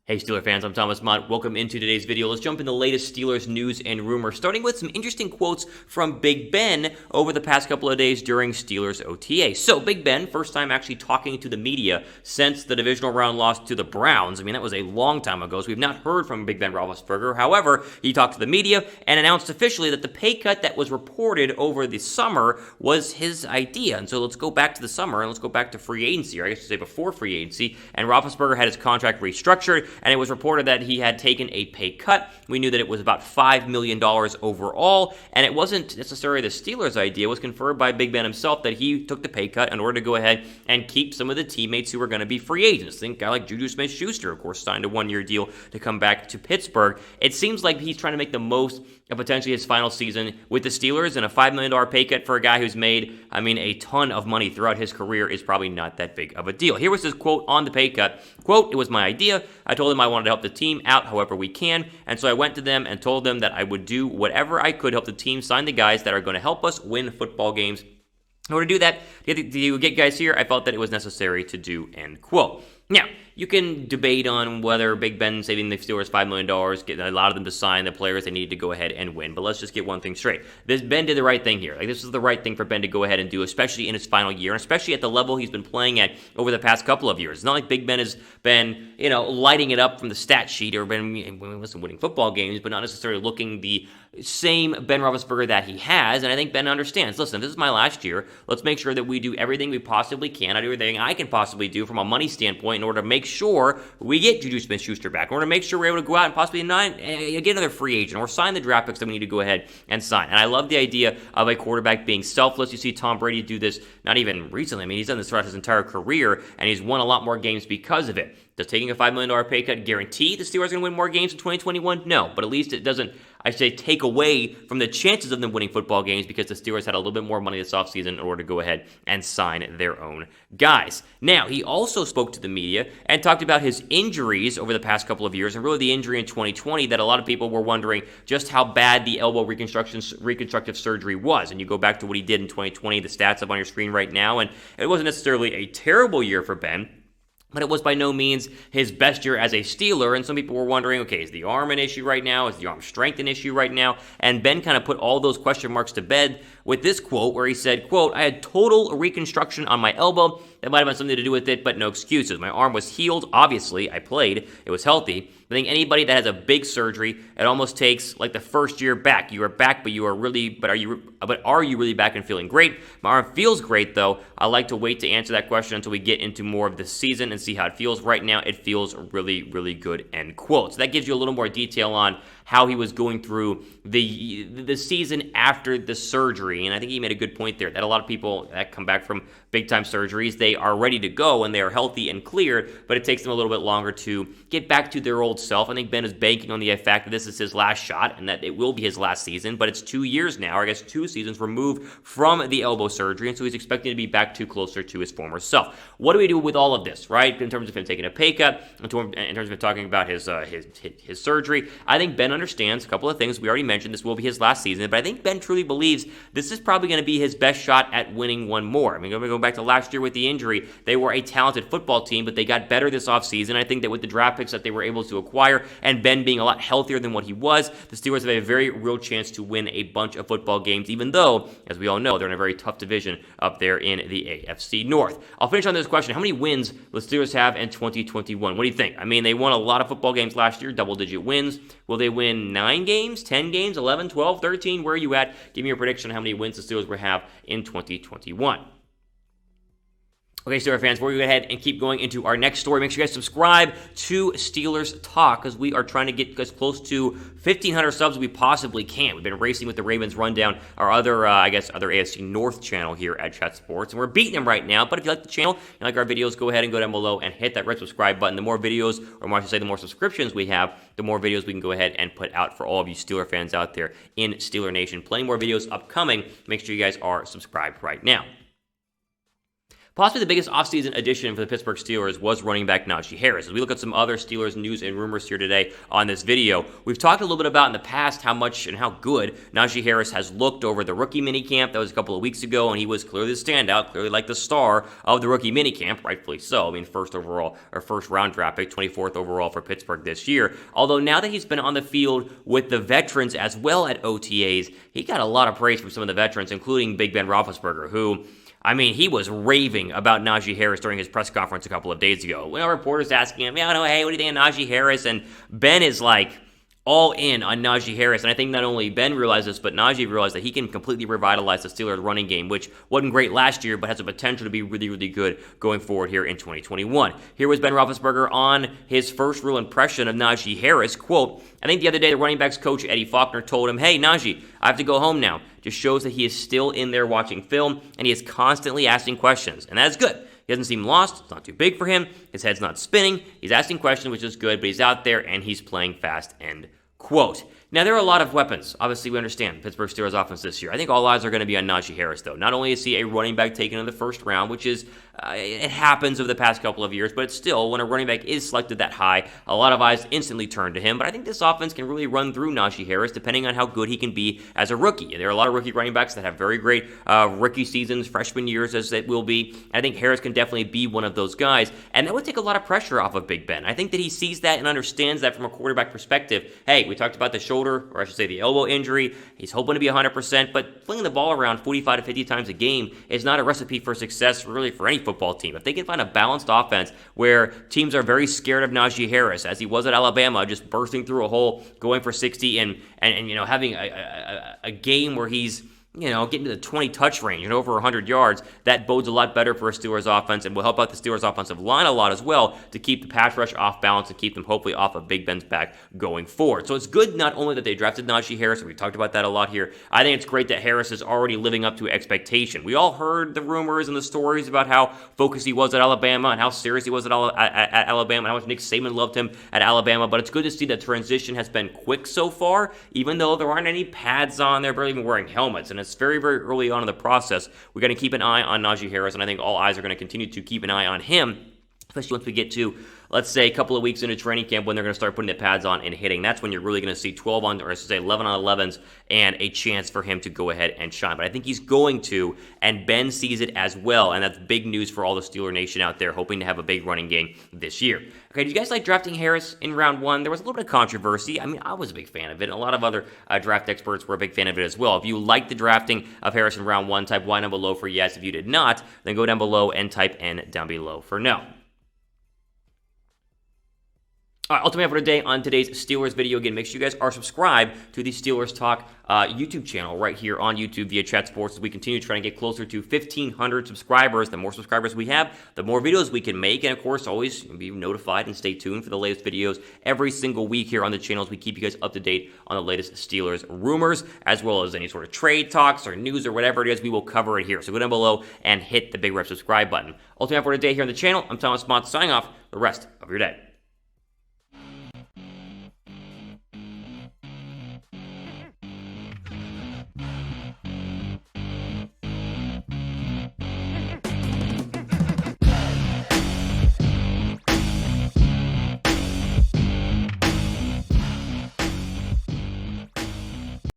Hey Steeler fans, I'm Thomas Mott. Welcome into today's video. Let's jump in the latest Steelers news and rumors, starting with some interesting quotes from Big Ben over the past couple of days during Steelers OTA. So Big Ben, first time actually talking to the media since the divisional round loss to the Browns. I mean, that was a long time ago, so we've not heard from Big Ben Roethlisberger. However, he talked to the media and announced officially that the pay cut that was reported over the summer was his idea. And so let's go back to the summer and let's go back to free agency, or I guess you say before free agency, and Roethlisberger had his contract restructured, and it was reported that he had taken a pay cut. We knew that it was about $5 million overall, and it wasn't necessarily the Steelers' idea. It was confirmed by Big Ben himself that he took the pay cut in order to go ahead and keep some of the teammates who were going to be free agents. Think a guy like Juju Smith-Schuster, of course, signed a one-year deal to come back to Pittsburgh. It seems like he's trying to make the most of potentially his final season with the Steelers, and a $5 million pay cut for a guy who's made, a ton of money throughout his career is probably not that big of a deal. Here was his quote on the pay cut. Quote, "It was my idea. I told him I wanted to help the team out however we can, and so I went to them and told them that I would do whatever I could to help the team sign the guys that are going to help us win football games. In order to do that, to get guys here, I felt that it was necessary to do," end quote. Now, you can debate on whether Big Ben saving the Steelers $5 million allowed them to sign the players they needed to go ahead and win. But let's just get one thing straight. Ben did the right thing here. This is the right thing for Ben to go ahead and do, especially in his final year, and especially at the level he's been playing at over the past couple of years. It's not like Big Ben has been, lighting it up from the stat sheet or been winning football games, but not necessarily looking the same Ben Roethlisberger that he has. And I think Ben understands, listen, this is my last year. Let's make sure that we do everything we possibly can. I do everything I can possibly do from a money standpoint in order to make sure we get Juju Smith-Schuster back, in order to make sure we're able to go out and possibly get another free agent or sign the draft picks that we need to go ahead and sign. And I love the idea of a quarterback being selfless. You see Tom Brady do this not even recently. I mean, he's done this throughout his entire career, and he's won a lot more games because of it. Does taking a $5 million pay cut guarantee the Steelers are going to win more games in 2021? No, but at least it doesn't, take away from the chances of them winning football games, because the Steelers had a little bit more money this offseason in order to go ahead and sign their own guys. Now, he also spoke to the media and talked about his injuries over the past couple of years, and really the injury in 2020 that a lot of people were wondering just how bad the elbow reconstructive surgery was. And you go back to what he did in 2020, the stats up on your screen right now, and it wasn't necessarily a terrible year for Ben, but it was by no means his best year as a Steeler, and some people were wondering, okay, is the arm an issue right now? Is the arm strength an issue right now? And Ben kind of put all those question marks to bed with this quote where he said, quote, "I had total reconstruction on my elbow. That might have had something to do with it, but no excuses. My arm was healed. Obviously, I played. It was healthy. I think anybody that has a big surgery, it almost takes like the first year back. You are back, but are you really back and feeling great? My arm feels great, though. I like to wait to answer that question until we get into more of the season and see how it feels. Right now, it feels really, really good," end quote. So that gives you a little more detail on how he was going through the season after the surgery. And I think he made a good point there that a lot of people that come back from big-time surgeries, they are ready to go and they are healthy and cleared, but it takes them a little bit longer to get back to their old self. I think Ben is banking on the fact that this is his last shot and that it will be his last season, but it's 2 years now, or I guess 2 seasons removed from the elbow surgery, and so he's expecting to be back to closer to his former self. What do we do with all of this, right? In terms of him taking a pay cut, in terms of him talking about his surgery, I think Ben understands a couple of things. We already mentioned this will be his last season, but I think Ben truly believes this is probably going to be his best shot at winning one more. I mean, going back to last year with the injury, they were a talented football team, but they got better this offseason. I think that with the draft picks that they were able to acquire and Ben being a lot healthier than what he was, the Steelers have a very real chance to win a bunch of football games, even though, as we all know, they're in a very tough division up there in the AFC North. I'll finish on this question. How many wins will the Steelers have in 2021? What do you think? I mean, they won a lot of football games last year, double-digit wins. Will they win 9 games, 10 games, 11, 12, 13? Where are you at? Give me your prediction on how many wins the Steelers will have in 2021. Okay, Steelers fans, we're going to go ahead and keep going into our next story. Make sure you guys subscribe to Steelers Talk, because we are trying to get as close to 1,500 subs as we possibly can. We've been racing with the Ravens Rundown, our other AFC North channel here at Chat Sports, and we're beating them right now. But if you like the channel and like our videos, go ahead and go down below and hit that red subscribe button. The more videos, or more I should say, the more subscriptions we have, the more videos we can go ahead and put out for all of you Steeler fans out there in Steeler Nation. Plenty more videos upcoming. Make sure you guys are subscribed right now. Possibly the biggest offseason addition for the Pittsburgh Steelers was running back Najee Harris. As we look at some other Steelers news and rumors here today on this video, we've talked a little bit about in the past how much and how good Najee Harris has looked over the rookie minicamp. That was a couple of weeks ago, and he was clearly the standout, clearly like the star of the rookie minicamp, rightfully so. I mean, first round draft pick, 24th overall for Pittsburgh this year. Although now that he's been on the field with the veterans as well at OTAs, he got a lot of praise from some of the veterans, including Big Ben Roethlisberger, who, I mean, he was raving about Najee Harris during his press conference a couple of days ago. When a reporter's asking him, hey, what do you think of Najee Harris? And Ben is like all in on Najee Harris. And I think not only Ben realized this, but Najee realized that he can completely revitalize the Steelers running game, which wasn't great last year, but has the potential to be really, really good going forward here in 2021. Here was Ben Roethlisberger on his first real impression of Najee Harris. Quote, I think the other day the running backs coach Eddie Faulkner told him, hey, Najee, I have to go home now. Just shows that he is still in there watching film, and he is constantly asking questions, and that is good. He doesn't seem lost. It's not too big for him. His head's not spinning. He's asking questions, which is good, but he's out there, and he's playing fast, end quote. Now, there are a lot of weapons. Obviously, we understand Pittsburgh Steelers offense this year. I think all eyes are going to be on Najee Harris, though. Not only is he a running back taken in the first round, which is, it happens over the past couple of years, but it's still, when a running back is selected that high, a lot of eyes instantly turn to him. But I think this offense can really run through Najee Harris, depending on how good he can be as a rookie. There are a lot of rookie running backs that have very great rookie seasons, freshman years, as it will be. I think Harris can definitely be one of those guys, and that would take a lot of pressure off of Big Ben. I think that he sees that and understands that from a quarterback perspective. Hey, we talked about the shoulder, or I should say the elbow injury. He's hoping to be 100%, but flinging the ball around 45 to 50 times a game is not a recipe for success really for any football team. If they can find a balanced offense where teams are very scared of Najee Harris, as he was at Alabama, just bursting through a hole, going for 60, and having a game where he's getting to the 20 touch range and over 100 yards, that bodes a lot better for a Steelers offense and will help out the Steelers offensive line a lot as well to keep the pass rush off balance and keep them hopefully off of Big Ben's back going forward. So it's good not only that they drafted Najee Harris, and we talked about that a lot here. I think it's great that Harris is already living up to expectation. We all heard the rumors and the stories about how focused he was at Alabama and how serious he was at Alabama and how much Nick Saban loved him at Alabama, but it's good to see that transition has been quick so far, even though there aren't any pads on. They're barely even wearing helmets, and it's very, very early on in the process. We're going to keep an eye on Najee Harris, and I think all eyes are going to continue to keep an eye on him, especially once we get to, let's say, a couple of weeks into training camp when they're going to start putting the pads on and hitting. That's when you're really going to see 12 on, or I should say 11 on 11s, and a chance for him to go ahead and shine. But I think he's going to, and Ben sees it as well, and that's big news for all the Steeler Nation out there, hoping to have a big running game this year. Okay, do you guys like drafting Harris in round one? There was a little bit of controversy. I mean, I was a big fan of it, and a lot of other draft experts were a big fan of it as well. If you liked the drafting of Harris in round one, type Y down below for yes. If you did not, then go down below and type N down below for no. All right, ultimately for today on today's Steelers video. Again, make sure you guys are subscribed to the Steelers Talk YouTube channel right here on YouTube via Chat Sports as we continue trying to get closer to 1,500 subscribers. The more subscribers we have, the more videos we can make. And, of course, always be notified and stay tuned for the latest videos every single week here on the channel as we keep you guys up to date on the latest Steelers rumors, as well as any sort of trade talks or news or whatever it is. We will cover it here. So go down below and hit the big red subscribe button. Ultimately for today here on the channel, I'm Thomas Mott signing off the rest of your day.